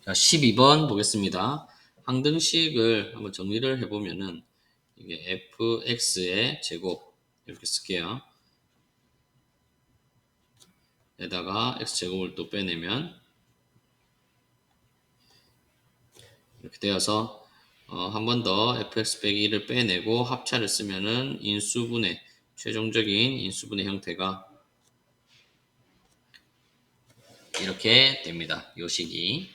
자, 12번 보겠습니다. 항등식을 한번 정리를 해보면은 이게 fx의 제곱 이렇게 쓸게요. 에다가 x제곱을 또 빼내면 이렇게 되어서 한 번 더 fx 빼기 1을 빼내고 합차를 쓰면은 인수분해 최종적인 인수분해 형태가 이렇게 됩니다. 요 식이.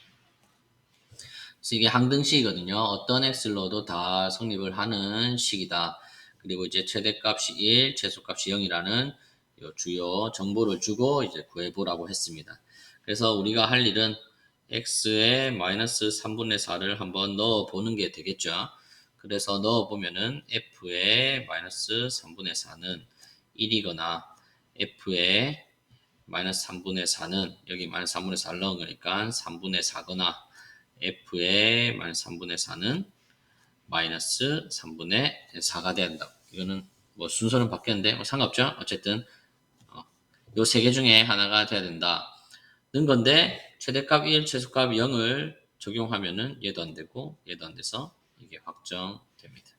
그래서 이게 항등식이거든요. 어떤 x를 넣어도 다 성립을 하는 식이다. 그리고 이제 최대값이 1, 최소값이 0이라는 주요 정보를 주고 이제 구해보라고 했습니다. 그래서 우리가 할 일은 x의 마이너스 3분의 4를 한번 넣어보는 게 되겠죠. 그래서 넣어보면은 f의 마이너스 3분의 4는 1이거나 f의 마이너스 3분의 4는 여기 마이너스 3분의 4를 넣은 거니까 3분의 4거나 f의 마이너스 3분의 4는 마이너스 3분의 4가 돼야 된다. 이거는 뭐 순서는 바뀌었는데 뭐 상관없죠. 어쨌든 요 세 개 중에 하나가 돼야 된다. 는 건데 최대값 1, 최소값 0을 적용하면은 얘도 안 되고 얘도 안 돼서 이게 확정됩니다.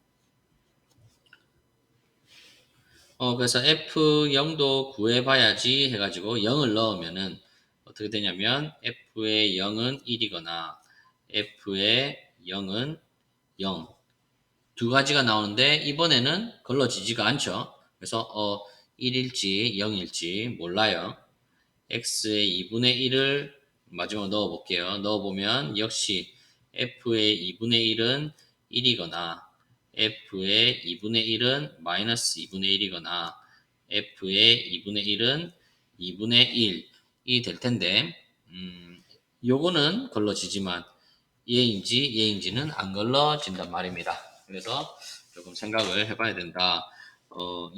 그래서 F0도 구해봐야지 해가지고 0을 넣으면은 어떻게 되냐면 F의 0은 1이거나 F의 0은 0. 두 가지가 나오는데 이번에는 걸러지지가 않죠. 그래서 1일지 0일지 몰라요. x의 2분의 1을 마지막으로 넣어볼게요. 넣어보면 역시 f의 2분의 1은 1이거나 f의 2분의 1은 마이너스 2분의 1이거나 f의 2분의 1은 2분의 1이 될 텐데 요거는 걸러지지만 얘인지는 안 걸러진단 말입니다. 그래서 조금 생각을 해봐야 된다.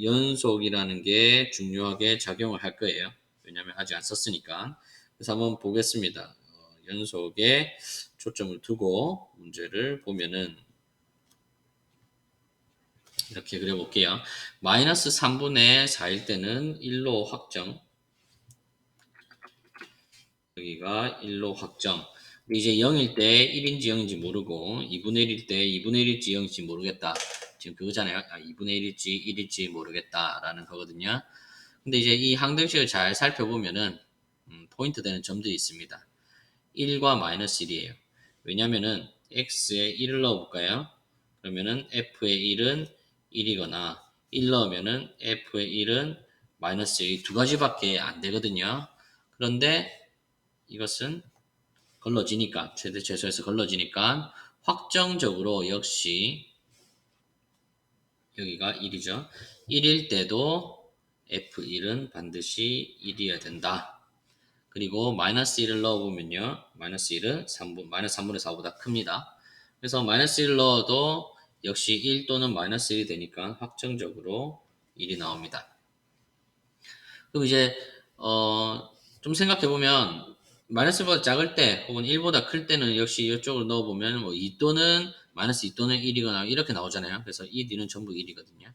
연속이라는 게 중요하게 작용을 할 거예요. 왜냐하면 아직 안 썼으니까. 그래서 한번 보겠습니다. 연속에 초점을 두고 문제를 보면은 이렇게 그려볼게요. 마이너스 3분의 4일 때는 1로 확정. 여기가 1로 확정. 이제 0일 때 1인지 0인지 모르고 2분의 1일 때 2분의 1일지 0일지 모르겠다. 지금 그거잖아요. 2분의 1일지 1일지 모르겠다라는 거거든요. 근데 이제 이 항등식을 잘 살펴보면은 포인트 되는 점들이 있습니다. 1과 마이너스 1이에요. 왜냐면은 x에 1을 넣어볼까요? 그러면은 f의 1은 1이거나 1 넣으면은 f의 1은 마이너스 1, 두 가지밖에 안 되거든요. 그런데 이것은 걸러지니까 최대 최소에서 걸러지니까 확정적으로 역시 여기가 1이죠. 1일 때도 F1은 반드시 1이어야 된다. 그리고 마이너스 1을 넣어보면요. 마이너스 1은 3분, 마이너스 3분의 4보다 큽니다. 그래서 마이너스 1을 넣어도 역시 1 또는 마이너스 1이 되니까 확정적으로 1이 나옵니다. 그럼 이제 좀 생각해 보면 마이너스보다 작을 때 혹은 1보다 클 때는 역시 이쪽으로 넣어 보면 뭐 2 또는 마이너스 2 또는 1이거나 이렇게 나오잖아요. 그래서 이 뒤는 전부 1이거든요.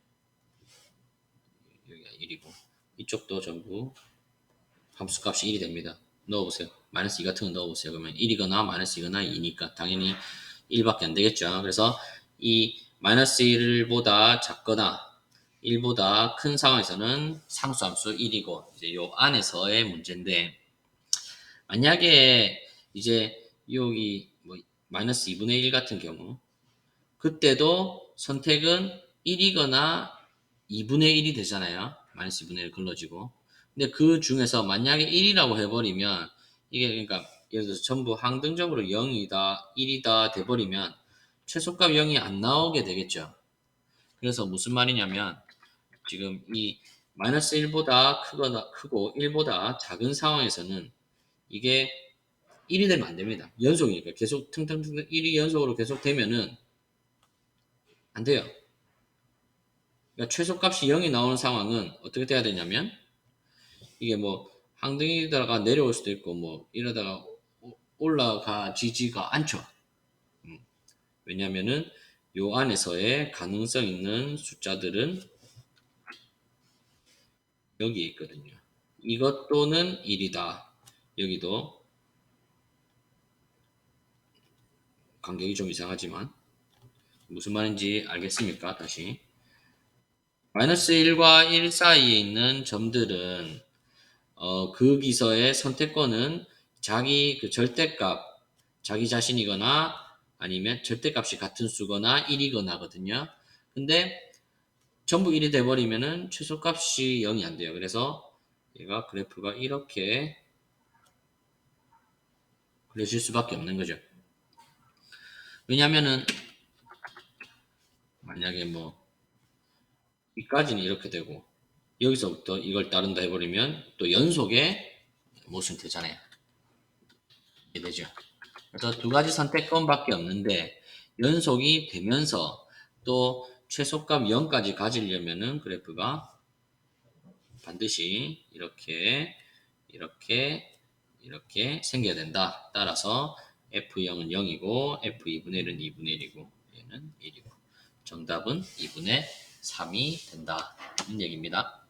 여기가 1이고 이쪽도 전부 함수값이 1이 됩니다. 넣어보세요. 마이너스 2 같은 거 넣어보세요. 그러면 1이거나 마이너스 2거나 2니까 당연히 1밖에 안 되겠죠. 그래서 이 마이너스 1보다 작거나 1보다 큰 상황에서는 상수함수 1이고 이제 요 안에서의 문제인데 만약에 이제 여기 뭐 마이너스 2분의 1 같은 경우 그때도 선택은 1이거나 2분의 1이 되잖아요. 마이너스 2분의 1 걸러지고. 근데 그 중에서 만약에 1이라고 해버리면 이게 그러니까 예를 들어서 전부 항등적으로 0이다, 1이다 돼버리면 최소값 0이 안 나오게 되겠죠. 그래서 무슨 말이냐면 지금 이 마이너스 1보다 크거나 크고 1보다 작은 상황에서는 이게 1이 되면 안 됩니다. 연속이니까 계속 퉁퉁퉁 1이 연속으로 계속 되면은 안 돼요. 그러니까 최소값이 0이 나오는 상황은 어떻게 돼야 되냐면 이게 뭐 항등이다가 내려올 수도 있고 뭐 이러다가 올라가지지가 않죠. 왜냐면은 요 안에서의 가능성 있는 숫자들은 여기에 있거든요. 이것 또는 1이다. 여기도 간격이 좀 이상하지만 무슨 말인지 알겠습니까? 다시 마이너스 1과 1 사이에 있는 점들은 그 기서의 선택권은 자기 그 절대값, 자기 자신이거나 아니면 절대값이 같은 수거나 1이거나거든요. 근데 전부 1이 돼버리면은 최소값이 0이 안 돼요. 그래서 얘가 그래프가 이렇게 그려질 수밖에 없는 거죠. 왜냐면은 만약에 뭐 이까지는 이렇게 되고 여기서부터 이걸 따른다 해버리면 또 연속의 모순이 되잖아요. 이게 되죠. 그래서 두 가지 선택권밖에 없는데 연속이 되면서 또 최소값 0까지 가지려면은 그래프가 반드시 이렇게 생겨야 된다. 따라서 F0은 0이고 F2분의 1은 2분의 1이고 얘는 1이고 정답은 2분의 3이 된다. 는 얘기입니다.